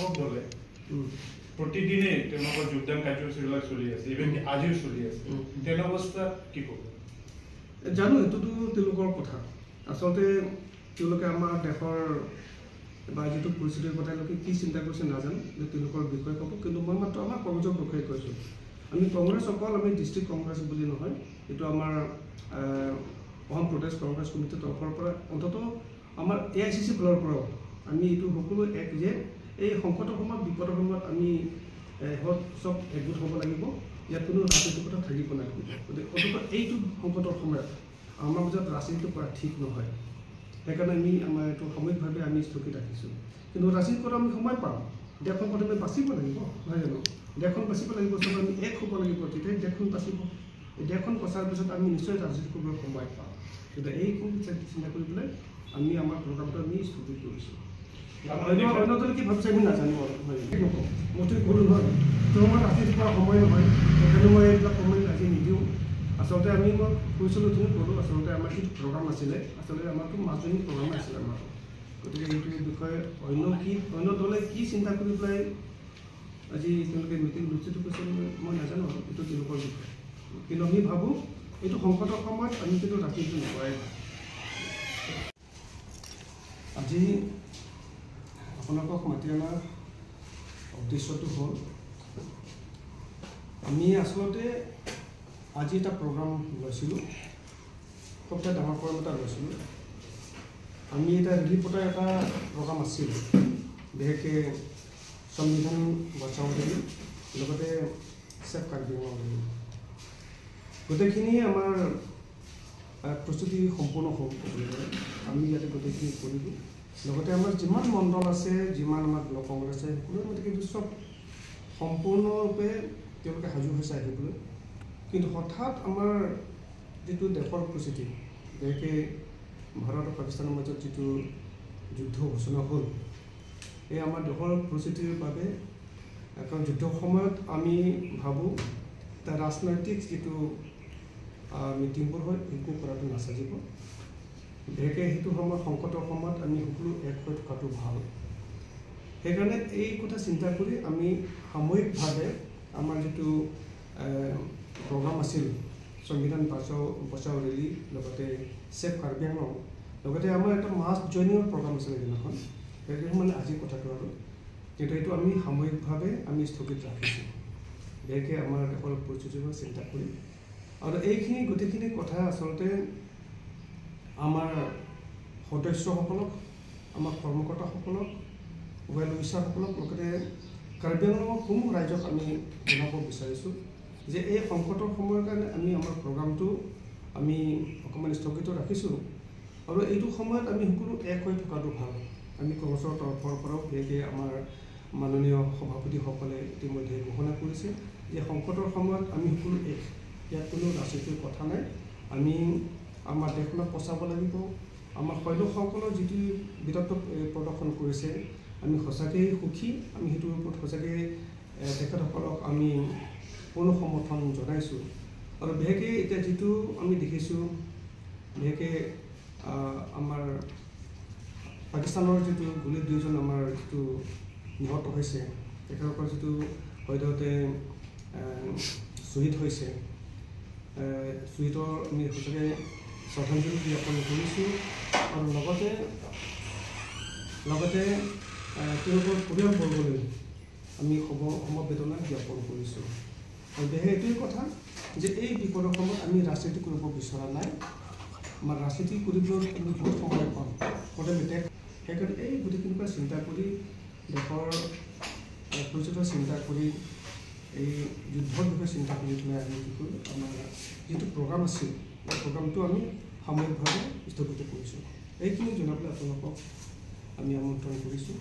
শাসক দলে প্ৰতিদিনে তেওঁলোকৰ যোগদান কাৰ্যসূচীবিলাক চলি আছে, ইভেন আজিও চলি আছে, তেনে অৱস্থাত কি ক'ব? জানো এইটোতো তেওঁলোকৰ কথা। আচলতে তেওঁলোকে আমাৰ দেশৰ বা যিটো পৰিস্থিতিৰ কথা তেওঁলোকে কি চিন্তা কৰিছে নাজানো, যে তেওঁলোকৰ বিষয়ে ক'ব। কিন্তু মই মাত্ৰ আমাৰ কংগ্ৰেছৰ বিষয়ে কৈছোঁ। আমি কংগ্ৰেছ অকল আমি ডিষ্ট্ৰিক্ট কংগ্ৰেছ বুলি নহয়, এইটো আমাৰ অসম প্ৰদেশ কংগ্ৰেছ কমিটিৰ তৰফৰ পৰা অন্ততঃ আমাৰ AICC ফালৰ পৰাও আমি এইটো সকলো এক যে এই সংকটৰ সময়ত বিপদৰ সময়ত আমি চব একগোট হ'ব লাগিব। ইয়াত কোনো ৰাজনৈতিকতা থাকিব নালাগিব। গতিকে অন্ততঃ এইটো সংকটৰ সময়ত আমাৰ মাজত ৰাজনীতি কৰা ঠিক নহয়। সেইকাৰণে আমি আমাৰ এইটো সাময়িকভাৱে আমি স্থগিত ৰাখিছোঁ। কিন্তু ৰাজনীতি কৰা আমি সময় পাম। দেশখন প্ৰথমে বাচিব লাগিব, নহয় জানো? দেশখন বাচিব লাগিব, চব আমি এক হ'ব লাগিব, তেতিয়াই দেশখন বাচিব। এই দেশখন বচাৰ পিছত আমি নিশ্চয় ৰাজনীতি কৰিবলৈ সময় পাম। গতিকে এইখিনি চিন্তা কৰি পেলাই আমি আমাৰ প্ৰগ্ৰামটো আমি স্থগিত কৰিছোঁ। অন্য দলে কি ভাবিছে আমি নাজানো আৰু নকওঁ। মইতো ক'লোঁ নহয়, তোমাৰ ৰাজনীতি কৰা সময় নহয়, সেইকাৰণে মই এইবিলাক সময় আজি নিদিওঁ। আচলতে আমি মই কৈছিলোঁ, তুমি ক'লোঁ, আচলতে আমাৰ যিটো প্ৰগ্ৰাম আছিলে, আচলতে আমাৰতো মাজদিনী প্ৰগ্ৰাম আছিলে আমাৰ। গতিকে এইটোৰ বিষয়ে অন্য দলে কি চিন্তা কৰি পেলাই আজি তেওঁলোকে মিটিং অনুষ্ঠিত কৰিছে মই নাজানো আৰু এইটো তেওঁলোকৰ বিষয়ে। কিন্তু আমি ভাবোঁ এইটো সংকটৰ সময়ত আমি কিন্তু ৰাজনীতি নকৰাই। আজি আপোনালোকক মাতি অনাৰ উদ্দেশ্যটো হ'ল, আমি আচলতে আজি এটা প্ৰগ্ৰাম লৈছিলোঁ, খুব এটা ডাঙৰ প্ৰগ্ৰাম এটা লৈছিলোঁ। আমি এটা ৰিলিফ পতাৰ এটা প্ৰগ্ৰাম আছিল, বিশেষকৈ সংবিধান বচাও বুলি, লগতে চেফ কাৰ্বি আংলং। গোটেইখিনি আমাৰ প্ৰস্তুতি সম্পূৰ্ণ হ'ল। আমি ইয়াতে গোটেইখিনি কৰিলোঁ। লগতে আমাৰ যিমান মণ্ডল আছে, যিমান আমাৰ ব্লক কংগ্ৰেছ আছে, সকলোৰে মতে কিন্তু চব সম্পূৰ্ণৰূপে তেওঁলোকে সাজু হৈছে আহিবলৈ। কিন্তু হঠাৎ আমাৰ যিটো দেশৰ পৰিস্থিতি, বিশেষকৈ ভাৰত আৰু পাকিস্তানৰ মাজত যিটো যুদ্ধ ঘোষণা হ'ল, এই আমাৰ দেশৰ পৰিস্থিতিৰ বাবে, কাৰণ যুদ্ধৰ সময়ত আমি ভাবোঁ এটা ৰাজনৈতিক যিটো মিটিংবোৰ হয়, সেইটো কৰাটো নাচাজিব। বিশেষকৈ সেইটো সময়ত সংকটৰ সময়ত আমি সকলো এক হৈ থকাটো ভাল। সেইকাৰণে এই কথা চিন্তা কৰি আমি সাময়িকভাৱে আমাৰ যিটো প্ৰগ্ৰাম আছিল, সংবিধান বচাও ৰেলী, লগতে চেফ কাৰ্বি আংলং, লগতে আমাৰ এটা মাছ জইনিঙৰ প্ৰগ্ৰাম আছিলে সেইদিনাখন, সেইদিনাখন মানে আজিৰ কথাটো আৰু। কিন্তু এইটো আমি সাময়িকভাৱে আমি স্থগিত ৰাখিছোঁ, বিশেষকৈ আমাৰ দেশৰ পৰিস্থিতিবোৰ চিন্তা কৰি। আৰু এইখিনি গোটেইখিনি কথা আচলতে আমাৰ সদস্যসকলক, আমাৰ কৰ্মকৰ্তাসকলক, ৱেল উইচাৰসকলক, লগতে কাৰ্বি আংলঙৰ কোনো ৰাইজক আমি জনাব বিচাৰিছোঁ যে এই সংকটৰ সময়ৰ কাৰণে আমি আমাৰ প্ৰগ্ৰামটো আমি অকণমান স্থগিত ৰাখিছোঁ। আৰু এইটো সময়ত আমি সকলো এক হৈ থকাটো ভাল। আমি কংগ্ৰেছৰ তৰফৰ পৰাও বিশেষকৈ আমাৰ মাননীয় সভাপতিসকলে ইতিমধ্যে ঘোষণা কৰিছে যে সংকটৰ সময়ত আমি সকলো এক, ইয়াত কোনো ৰাজনীতিৰ কথা নাই। আমি আমাৰ দেশখনক বচাব লাগিব। আমাৰ সৈনিকসকলৰ যিটো বীৰত্ব প্ৰদৰ্শন কৰিছে, আমি সঁচাকৈয়ে সুখী। আমি সেইটোৰ ওপৰত সঁচাকৈ তেখেতসকলক আমি পূৰ্ণ সমৰ্থন জনাইছোঁ। আৰু বিশেষকৈ এতিয়া যিটো আমি দেখিছোঁ, বিশেষকৈ আমাৰ পাকিস্তানৰ যিটো গুলীত দুজন আমাৰ যিটো নিহত হৈছে, তেখেতসকলৰ যিটো সদ্যহতে শ্বহীদ হৈছে, শ্বহীদৰ আমি সঁচাকৈ শ্ৰদ্ধাঞ্জলি জ্ঞাপন কৰিছোঁ। আৰু লগতে তেওঁলোকৰ পৰিয়ালবৰ্গলৈ আমি সমবেদনা জ্ঞাপন কৰিছোঁ। আৰু বিশেষ এইটোৱেই কথা যে এই বিপদৰ সময়ত আমি ৰাজনীতি কৰিব বিচৰা নাই। আমাৰ ৰাজনীতি কৰিবলৈ আমি বহুত সময় পাম প্ৰথমে দেশ। সেইকাৰণে এই গোটেইখিনিৰ পৰা চিন্তা কৰি, দেশৰ পৰিস্থিতি চিন্তা কৰি, এই যুদ্ধৰ বিষয়ে চিন্তা কৰি পেলাই আমি কি কৰোঁ, আমাৰ যিটো প্ৰগ্ৰাম আছিল, এই প্ৰগ্ৰামটো আমি সাময়িকভাৱে স্থগিত কৰিছোঁ। এইখিনি জনাবলৈ আপোনালোকক আমি আমন্ত্ৰণ কৰিছোঁ।